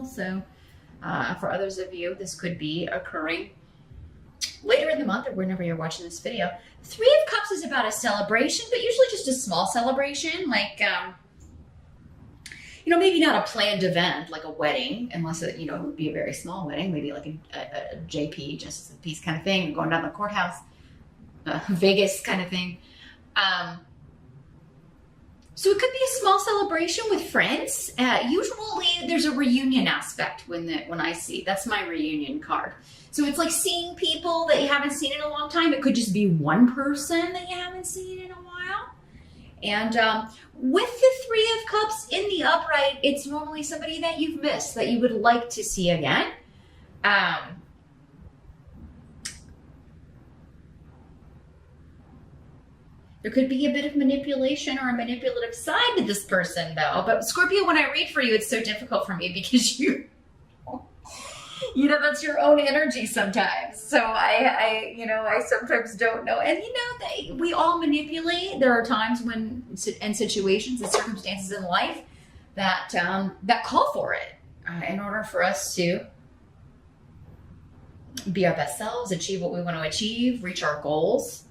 So for others of you, this could be occurring later in the month or whenever you're watching this video. Three of Cups is about a celebration, but usually just a small celebration, like, maybe not a planned event like a wedding, unless it, it would be a very small wedding, maybe like a JP, Justice of the Peace kind of thing, going down to the courthouse, Vegas kind of thing. So it could be a small celebration with friends. Usually there's a reunion aspect when I see, that's my reunion card. So it's like seeing people that you haven't seen in a long time. It could just be one person that you haven't seen in a while. And with the Three of Cups in the upright, it's normally somebody that you've missed, that you would like to see again. There could be a bit of manipulation or a manipulative side to this person, though. But Scorpio, when I read for you, it's so difficult for me because that's your own energy sometimes. So I sometimes don't know. And we all manipulate. There are times when, in situations and circumstances in life that call for it in order for us to be our best selves, achieve what we want to achieve, reach our goals.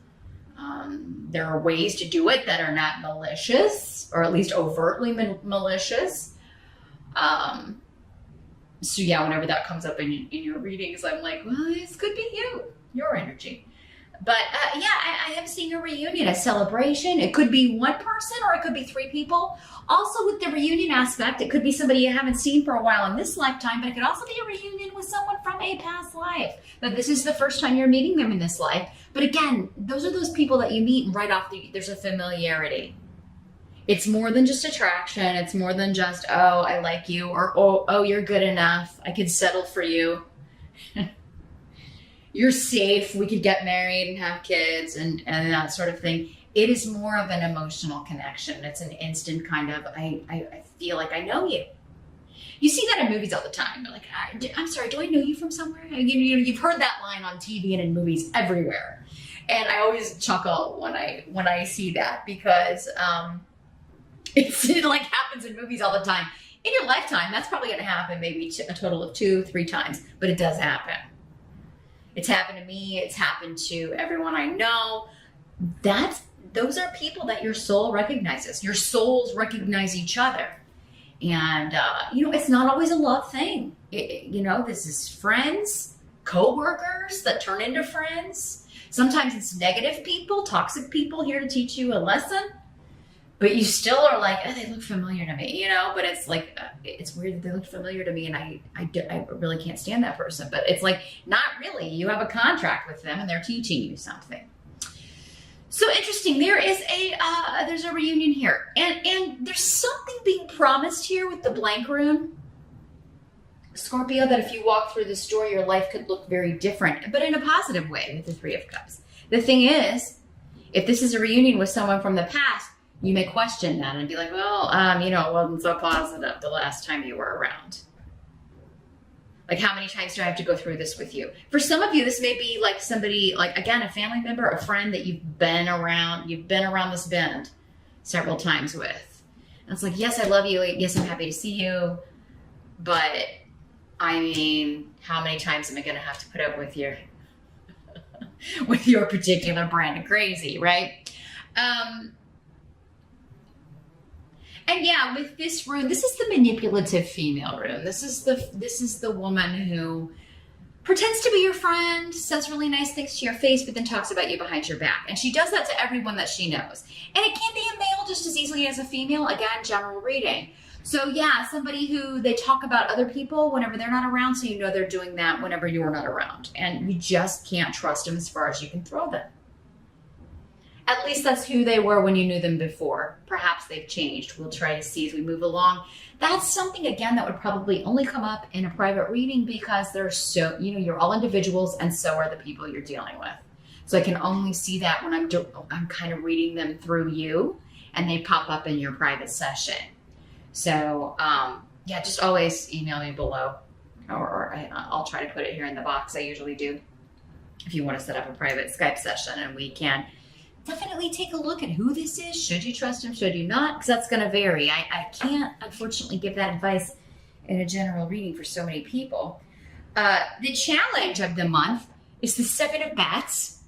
There are ways to do it that are not malicious, or at least overtly malicious. So yeah, whenever that comes up in your readings, I'm like, well, this could be your energy. But I am seeing a reunion, a celebration. It could be one person or it could be three people. Also with the reunion aspect, it could be somebody you haven't seen for a while in this lifetime, but it could also be a reunion with someone from a past life. That this is the first time you're meeting them in this life. But again, those are those people that you meet and right off there's a familiarity. It's more than just attraction. It's more than just, oh, I like you, or oh, you're good enough. I could settle for you. You're safe. We could get married and have kids and that sort of thing. It is more of an emotional connection. It's an instant kind of, I feel like I know you. You see that in movies all the time. They're like, I'm sorry, do I know you from somewhere? You've heard that line on TV and in movies everywhere. And I always chuckle when I see that because it like happens in movies all the time. In your lifetime, that's probably going to happen maybe a total of 2-3 times, but it does happen. It's happened to me. It's happened to everyone I know. Those are people that your soul recognizes. Your souls recognize each other. And, it's not always a love thing. This is friends, co-workers that turn into friends. Sometimes it's negative people, toxic people here to teach you a lesson. But you still are like, oh, they look familiar to me, but it's like, it's weird that they look familiar to me and I really can't stand that person. But it's like, not really. You have a contract with them and they're teaching you something. So interesting. There's a reunion here. And there's something being promised here with the blank rune. Scorpio, that if you walk through this door, your life could look very different, but in a positive way with the Three of Cups. The thing is, if this is a reunion with someone from the past, you may question that and be like, well, it wasn't so positive the last time you were around. Like, how many times do I have to go through this with you? For some of you, this may be like somebody, like, again, a family member, a friend that you've been around this bend several times with. And it's like, yes, I love you. Yes, I'm happy to see you. But, how many times am I going to have to put up with your particular brand of crazy, right? And yeah, with this rune, this is the manipulative female rune. This is the woman who pretends to be your friend, says really nice things to your face, but then talks about you behind your back. And she does that to everyone that she knows. And it can be a male just as easily as a female. Again, general reading. So yeah, somebody who they talk about other people whenever they're not around, so they're doing that whenever you're not around. And you just can't trust them as far as you can throw them. At least that's who they were when you knew them before. Perhaps they've changed. We'll try to see as we move along. That's something, again, that would probably only come up in a private reading because they're so, you're all individuals and so are the people you're dealing with. So I can only see that when I'm kind of reading them through you and they pop up in your private session. So, just always email me below or I'll try to put it here in the box. I usually do. If you want to set up a private Skype session and we can definitely take a look at who this is. Should you trust him? Should you not? Because that's going to vary. I can't, unfortunately, give that advice in a general reading for so many people. The challenge of the month is the Seven of Bats,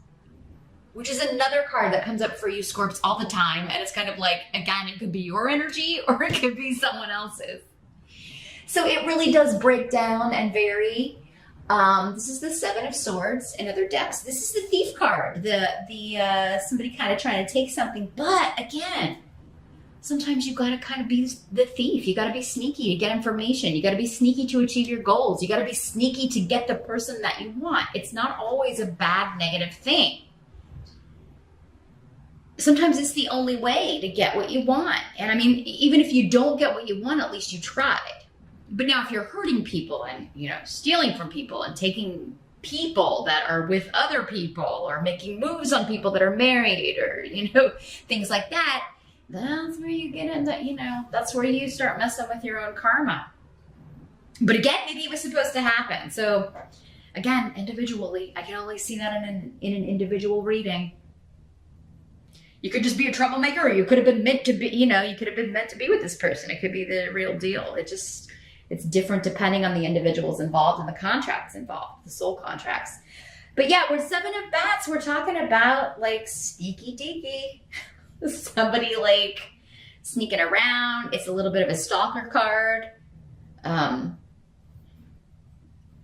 which is another card that comes up for you, Scorps, all the time. And it's kind of like, again, it could be your energy or it could be someone else's. So it really does break down and vary. This is the Seven of Swords in other decks. This is the Thief card, the somebody kind of trying to take something. But again, sometimes you got to kind of be the thief. You got to be sneaky to get information. You got to be sneaky to achieve your goals. You got to be sneaky to get the person that you want. It's not always a bad, negative thing. Sometimes it's the only way to get what you want. And I mean, even if you don't get what you want, at least you tried. But now if you're hurting people and, you know, stealing from people and taking people that are with other people or making moves on people that are married or, you know, things like that, that's where you get into, you know, that's where you start messing with your own karma. But again, maybe it was supposed to happen. So again, individually, I can only see that in an individual reading. You could just be a troublemaker, or you could have been meant to be, you know, you could have been meant to be with this person. It could be the real deal. It's different depending on the individuals involved and the contracts involved, the soul contracts. But yeah, with Seven of Bats, we're talking about like sneaky deaky. Somebody like sneaking around. It's a little bit of a stalker card.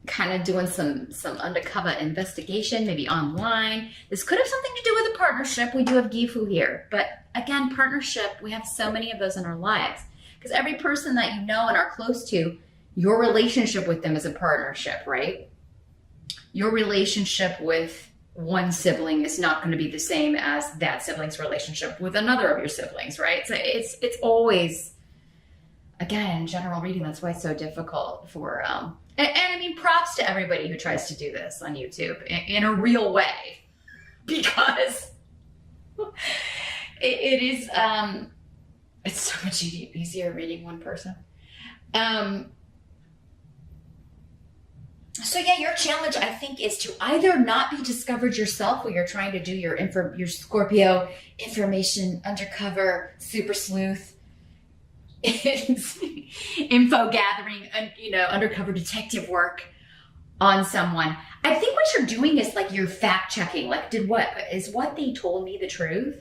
Kind of doing some undercover investigation, maybe online. This could have something to do with a partnership. We do have Gifu here. But again, partnership, we have so many of those in our lives. Because every person that you know and are close to, your relationship with them is a partnership, right? Your relationship with one sibling is not going to be the same as that sibling's relationship with another of your siblings, right? So it's always, again, general reading. That's why it's so difficult for, and I mean, props to everybody who tries to do this on YouTube in a real way, because it is, it's so much easier reading one person. So yeah, your challenge, I think, is to either not be discovered yourself when you're trying to do your Scorpio information undercover super sleuth info gathering and, you know, undercover detective work on someone. I think what you're doing is like you're fact checking. Like, is what they told me the truth?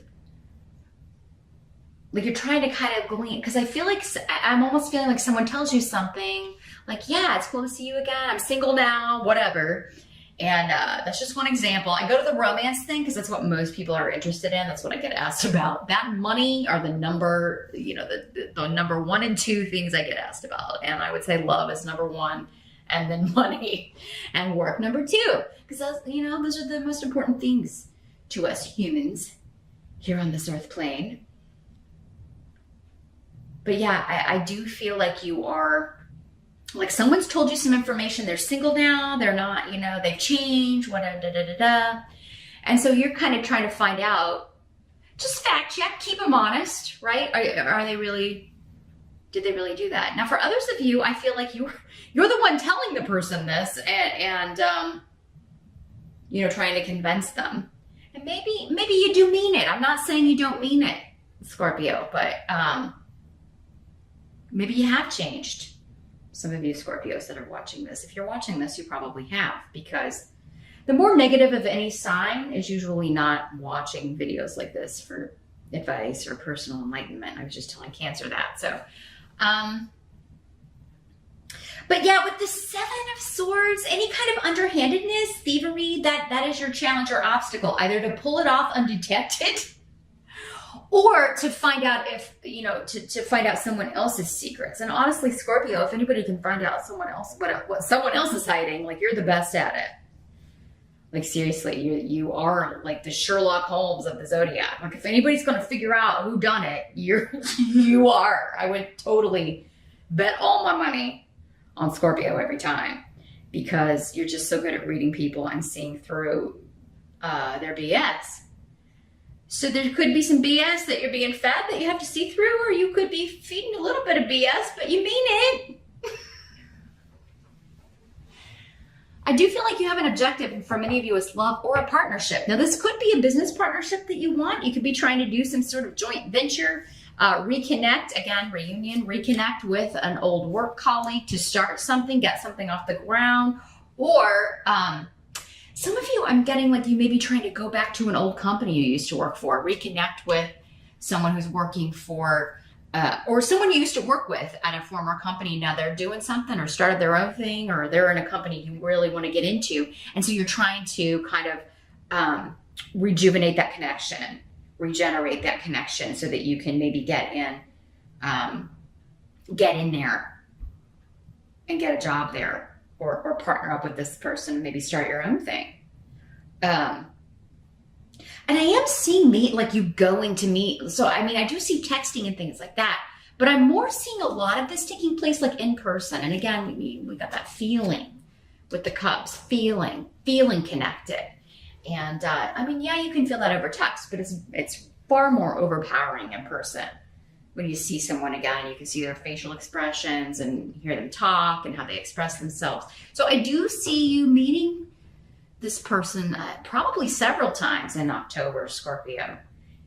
Like you're trying to kind of glean, because I feel like I'm almost feeling like someone tells you something like, yeah, it's cool to see you again. I'm single now, whatever. And that's just one example. I go to the romance thing because that's what most people are interested in. That's what I get asked about. That and money are the number, you know, the number 1 and 2 things I get asked about. And I would say love is number 1, and then money and work number 2. Because that's, you know, those are the most important things to us humans here on this earth plane. But yeah, I do feel like you are, like someone's told you some information. They're single now. They're not, you know, they've changed, whatever, And so you're kind of trying to find out, just fact check, keep them honest, right? Are they really, did they really do that? Now for others of you, I feel like you're the one telling the person this and you know, trying to convince them. And maybe you do mean it. I'm not saying you don't mean it, Scorpio, but maybe you have changed. Some of you Scorpios that are watching this, if you're watching this, you probably have, because the more negative of any sign is usually not watching videos like this for advice or personal enlightenment. I was just telling Cancer that. So, but yeah, with the Seven of Swords, any kind of underhandedness, thievery, that is your challenge or obstacle, either to pull it off undetected or to find out if, you know, to find out someone else's secrets. And honestly, Scorpio, if anybody can find out someone else, what someone else is hiding, like you're the best at it. Like seriously, you are like the Sherlock Holmes of the Zodiac. Like if anybody's going to figure out who done it, you are. I would totally bet all my money on Scorpio every time, because you're just so good at reading people and seeing through their BS. So there could be some BS that you're being fed that you have to see through, or you could be feeding a little bit of BS, but you mean it. I do feel like you have an objective, and for many of you it's love or a partnership. Now this could be a business partnership that you want. You could be trying to do some sort of joint venture, Reconnect, again, reunion, reconnect with an old work colleague to start something, get something off the ground. Or some of you, I'm getting like you may be trying to go back to an old company you used to work for, reconnect with someone who's working for, or someone you used to work with at a former company. Now they're doing something or started their own thing, or they're in a company you really want to get into. And so you're trying to kind of rejuvenate that connection, regenerate that connection so that you can maybe get in there and get a job there, or partner up with this person and maybe start your own thing. And I am seeing like you going to meet. So, I mean, I do see texting and things like that, but I'm more seeing a lot of this taking place like in person. And again, we got that feeling with the Cubs, feeling connected. And I mean, yeah, you can feel that over text, but it's far more overpowering in person. When you see someone again, you can see their facial expressions and hear them talk and how they express themselves. So I do see you meeting this person probably several times in October, Scorpio.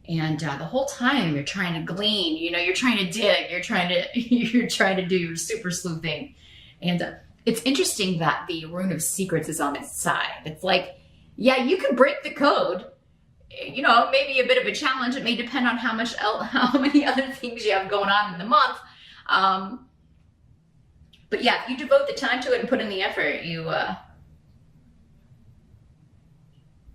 And the whole time you're trying to glean, you're trying to dig, you're trying to do your super sleuthing. And it's interesting that the Rune of Secrets is on its side. It's like, yeah, you can break the code. Maybe a bit of a challenge. It may depend on how many other things you have going on in the month. But yeah, if you devote the time to it and put in the effort,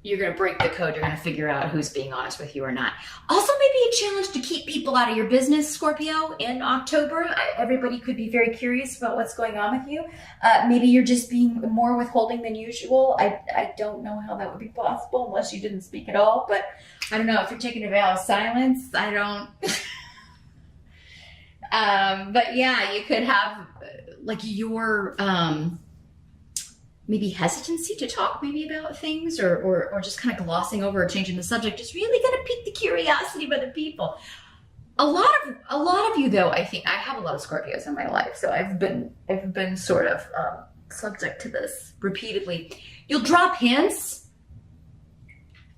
you're going to break the code. You're going to figure out who's being honest with you or not. Also, maybe a challenge to keep people out of your business, Scorpio, in October. Everybody could be very curious about what's going on with you. Maybe you're just being more withholding than usual. I don't know how that would be possible unless you didn't speak at all. But I don't know if you're taking a vow of silence. I don't. But yeah, you could have like your maybe hesitancy to talk maybe about things, or just kind of glossing over or changing the subject, just really going to pique the curiosity of other people. A lot of you, though, I think I have a lot of Scorpios in my life, so I've been sort of subject to this repeatedly. You'll drop hints,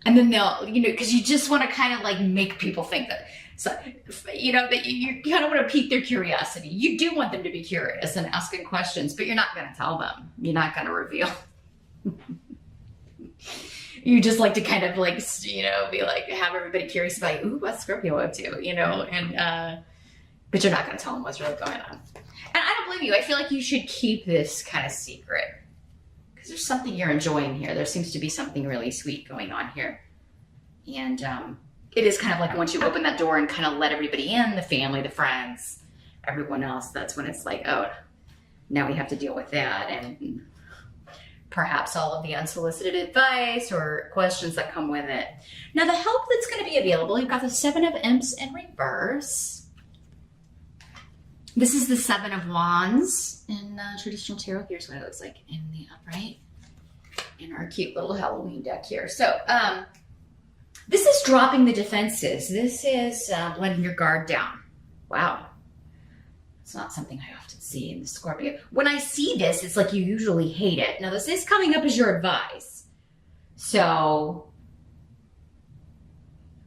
and then they'll, because you just want to kind of like make people think that. So, that you kind of want to pique their curiosity. You do want them to be curious and asking questions, but you're not going to tell them. You're not going to reveal. You just like to kind of like, be like, have everybody curious about, ooh, what's Scorpio up to, but you're not going to tell them what's really going on. And I don't blame you. I feel like you should keep this kind of secret because there's something you're enjoying here. There seems to be something really sweet going on here. And, it is kind of like once you open that door and kind of let everybody in, the family, the friends, everyone else, that's when it's like, oh, now we have to deal with that. And perhaps all of the unsolicited advice or questions that come with it. Now, the help that's going to be available, you've got the Seven of Imps in reverse. This is the Seven of Wands in traditional tarot. Here's what it looks like in the upright in our cute little Halloween deck here. So, this is dropping the defenses. This is letting your guard down. Wow. It's not something I often see in the Scorpio. When I see this, it's like you usually hate it. Now, this is coming up as your advice. So,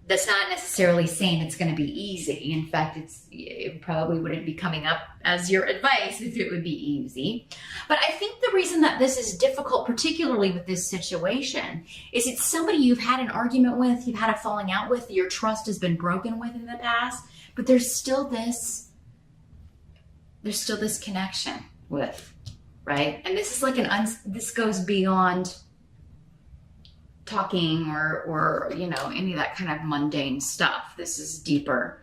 that's not necessarily saying it's going to be easy. In fact, it probably wouldn't be coming up as your advice if it would be easy. But I think the reason that this is difficult, particularly with this situation, is it's somebody you've had an argument with, you've had a falling out with, your trust has been broken with in the past, but there's still this connection with, right? And this is like this goes beyond talking or any of that kind of mundane stuff. This is deeper.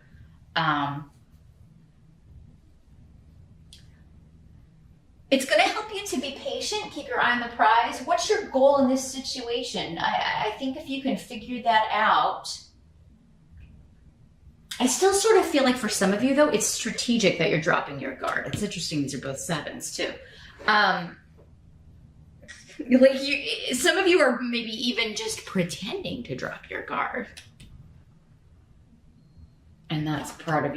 It's going to help you to be patient, keep your eye on the prize. What's your goal in this situation? I think if you can figure that out, I still sort of feel like for some of you, though, it's strategic that you're dropping your guard. It's interesting. These are both sevens, too. Some of you are maybe even just pretending to drop your guard. And that's part of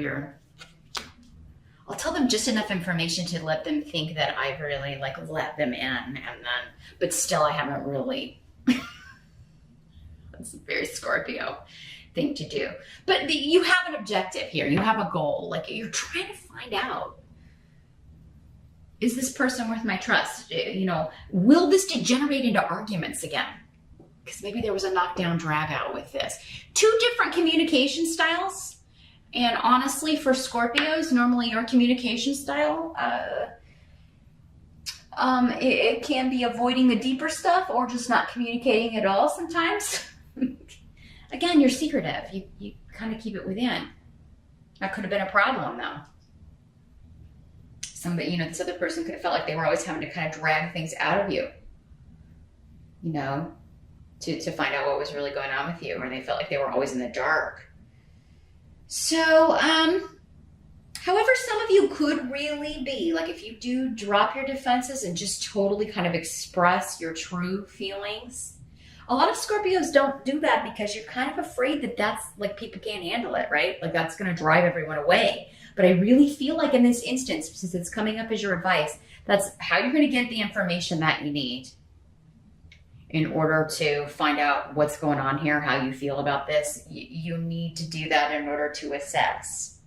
I'll tell them just enough information to let them think that I've really let them in, but still I haven't really. That's very Scorpio. thing to do. But you have an objective here. You have a goal. Like, you're trying to find out, is this person worth my trust? You know, will this degenerate into arguments again? Because maybe there was a knockdown drag out with this. Two different communication styles. And honestly, for Scorpios, normally your communication style, it can be avoiding the deeper stuff or just not communicating at all sometimes. Again, you're secretive. You kind of keep it within. That could have been a problem, though. Somebody, you know, this other person could have felt like they were always having to kind of drag things out of you, you know, to find out what was really going on with you, or they felt like they were always in the dark. So, however, some of you could really be, like, if you do drop your defenses and just totally kind of express your true feelings. A lot of Scorpios don't do that because you're kind of afraid that that's, like, people can't handle it, right? Like, that's going to drive everyone away. But I really feel like in this instance, since it's coming up as your advice, that's how you're going to get the information that you need in order to find out what's going on here, how you feel about this. You need to do that in order to assess.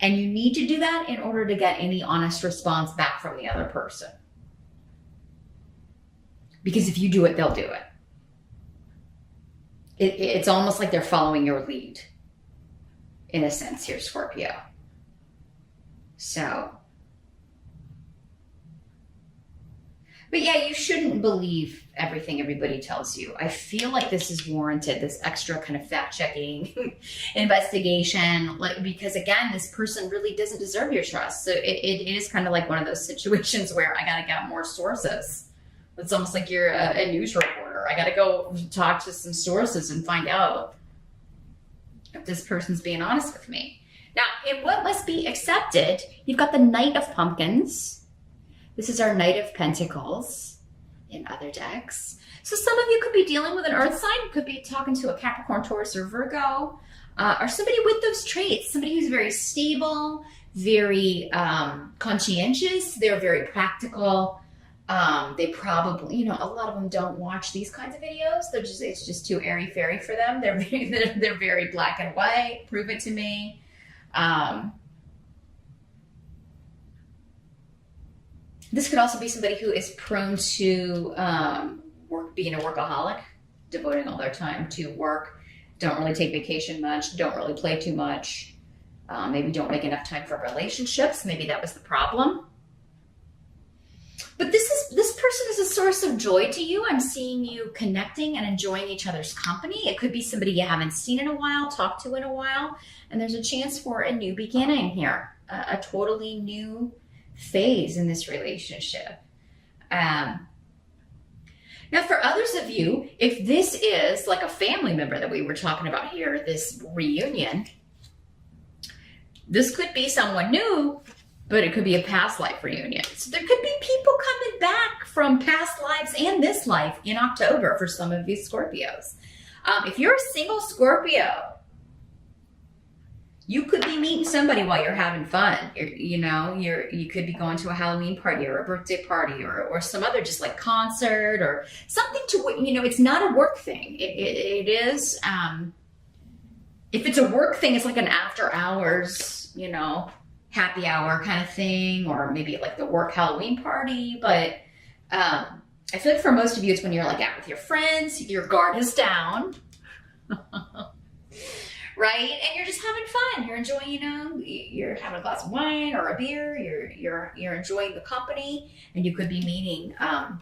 And you need to do that in order to get any honest response back from the other person. Because if you do it, they'll do it. It's almost like they're following your lead, in a sense here, Scorpio. So, but yeah, you shouldn't believe everything everybody tells you. I feel like this is warranted, this extra kind of fact-checking investigation, like, because again, this person really doesn't deserve your trust. So it is kind of like one of those situations where I got to get more sources. It's almost like you're a news reporter. I got to go talk to some sources and find out if this person's being honest with me. Now, in what must be accepted, you've got the Knight of Pumpkins. This is our Knight of Pentacles in other decks. So some of you could be dealing with an earth sign. You could be talking to a Capricorn, Taurus, or Virgo, or somebody with those traits. Somebody who's very stable, very conscientious. They're very practical. They probably, you know, a lot of them don't watch these kinds of videos. It's just too airy-fairy for them. They're very black and white. Prove it to me. This could also be somebody who is prone to being a workaholic, devoting all their time to work, don't really take vacation much, don't really play too much, maybe don't make enough time for relationships. Maybe that was the problem. But this person is a source of joy to you. I'm seeing you connecting and enjoying each other's company. It could be somebody you haven't seen in a while, talked to in a while, and there's a chance for a new beginning here, a totally new phase in this relationship. Now, for others of you, if this is like a family member that we were talking about here, this reunion, this could be someone new, but it could be a past life reunion. So there could be people coming back from past lives and this life in October for some of these Scorpios. If you're a single Scorpio, you could be meeting somebody while you're having fun. You could be going to a Halloween party or a birthday party or some other just like concert or something to, it's not a work thing. It is, if it's a work thing, it's like an after hours, happy hour kind of thing, or maybe like the work Halloween party. But I feel like for most of you, it's when you're like out with your friends, your guard is down. Right? And you're just having fun. You're enjoying, you're having a glass of wine or a beer. You're enjoying the company, and you could be meeting a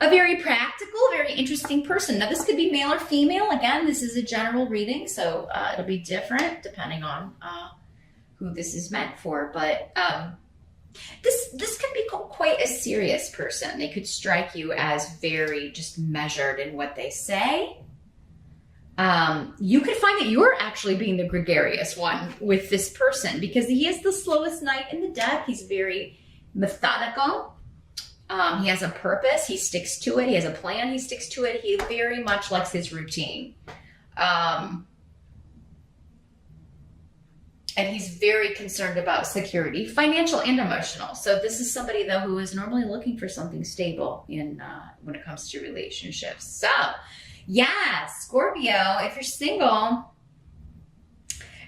very practical, very interesting person. Now, this could be male or female. Again, this is a general reading, so it'll be different depending on who this is meant for. But this could be quite a serious person. They could strike you as very just measured in what they say. You could find that you're actually being the gregarious one with this person because he is the slowest knight in the deck. He's very methodical. He has a purpose. He sticks to it. He has a plan. He sticks to it. He very much likes his routine. And he's very concerned about security, financial and emotional. So this is somebody, though, who is normally looking for something stable when it comes to relationships. So Yeah, Scorpio, if you're single,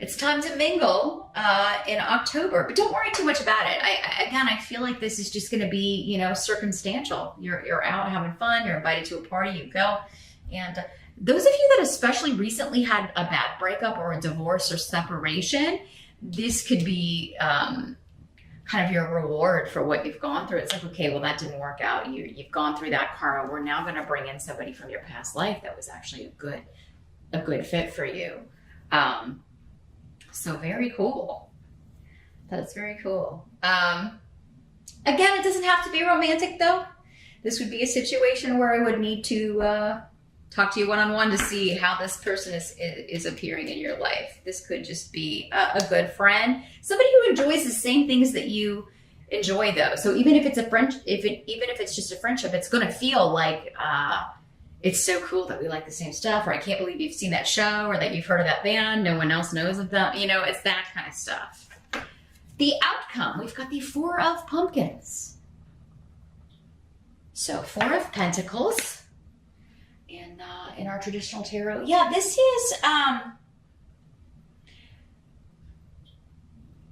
it's time to mingle in October, but don't worry too much about it. I feel like this is just going to be, circumstantial. You're out having fun. You're invited to a party. You go, and those of you that especially recently had a bad breakup or a divorce or separation, this could be kind of your reward for what you've gone through. It's like, okay, well, that didn't work out. You've gone through that karma. We're now going to bring in somebody from your past life that was actually a good fit for you. So very cool. That's very cool. Again, it doesn't have to be romantic though. This would be a situation where I would need to talk to you one-on-one to see how this person is appearing in your life. This could just be a good friend, somebody who enjoys the same things that you enjoy though. So even if it's a friend, even if it's just a friendship, it's going to feel like, it's so cool that we like the same stuff, or I can't believe you've seen that show, or that you've heard of that band, no one else knows of them. It's that kind of stuff. The outcome, we've got the Four of Pumpkins. So Four of Pentacles in our traditional tarot. Yeah, this is,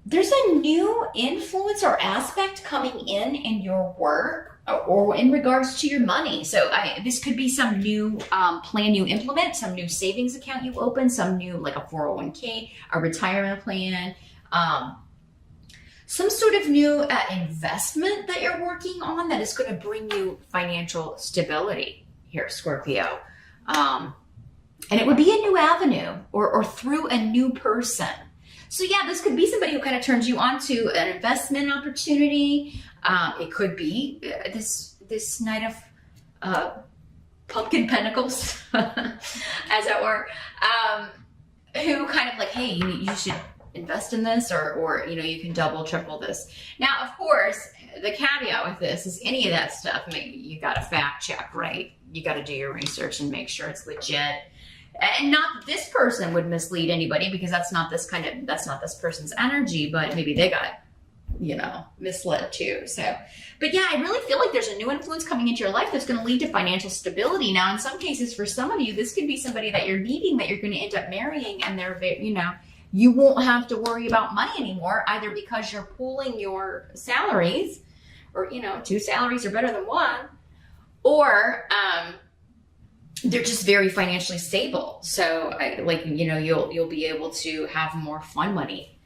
there's a new influence or aspect coming in your work, or in regards to your money. So this could be some new plan you implement, some new savings account you open, some new, like a 401k, a retirement plan, some sort of new investment that you're working on that is going to bring you financial stability here, Scorpio. And it would be a new avenue or through a new person. So yeah, this could be somebody who kind of turns you on to an investment opportunity. It could be this Knight of Pumpkin Pentacles, as it were, who kind of like, hey, you should invest in this, or you can double, triple this. Now, of course, the caveat with this is any of that stuff, you got to fact check, right? You got to do your research and make sure it's legit. And not that this person would mislead anybody, because that's not this person's energy, but maybe they got, misled too. So, but yeah, I really feel like there's a new influence coming into your life that's going to lead to financial stability. Now, in some cases, for some of you, this could be somebody that you're meeting that you're going to end up marrying, and they're, you won't have to worry about money anymore, either because you're pooling your salaries, or, two salaries are better than one, or, they're just very financially stable. So you'll be able to have more fun money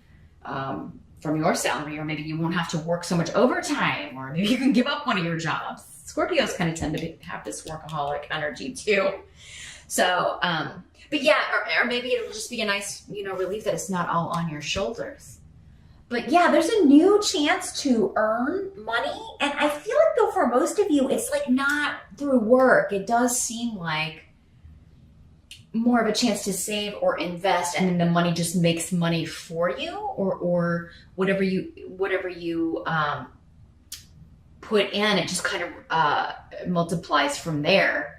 from your salary, or maybe you won't have to work so much overtime, or maybe you can give up one of your jobs. Scorpios kind of tend to have this workaholic energy too. So, but yeah, or maybe it'll just be a nice, relief that it's not all on your shoulders. But yeah, there's a new chance to earn money. And I feel like though for most of you, it's like not through work. It does seem like more of a chance to save or invest, and then the money just makes money for you, or whatever you put in, it just kind of multiplies from there.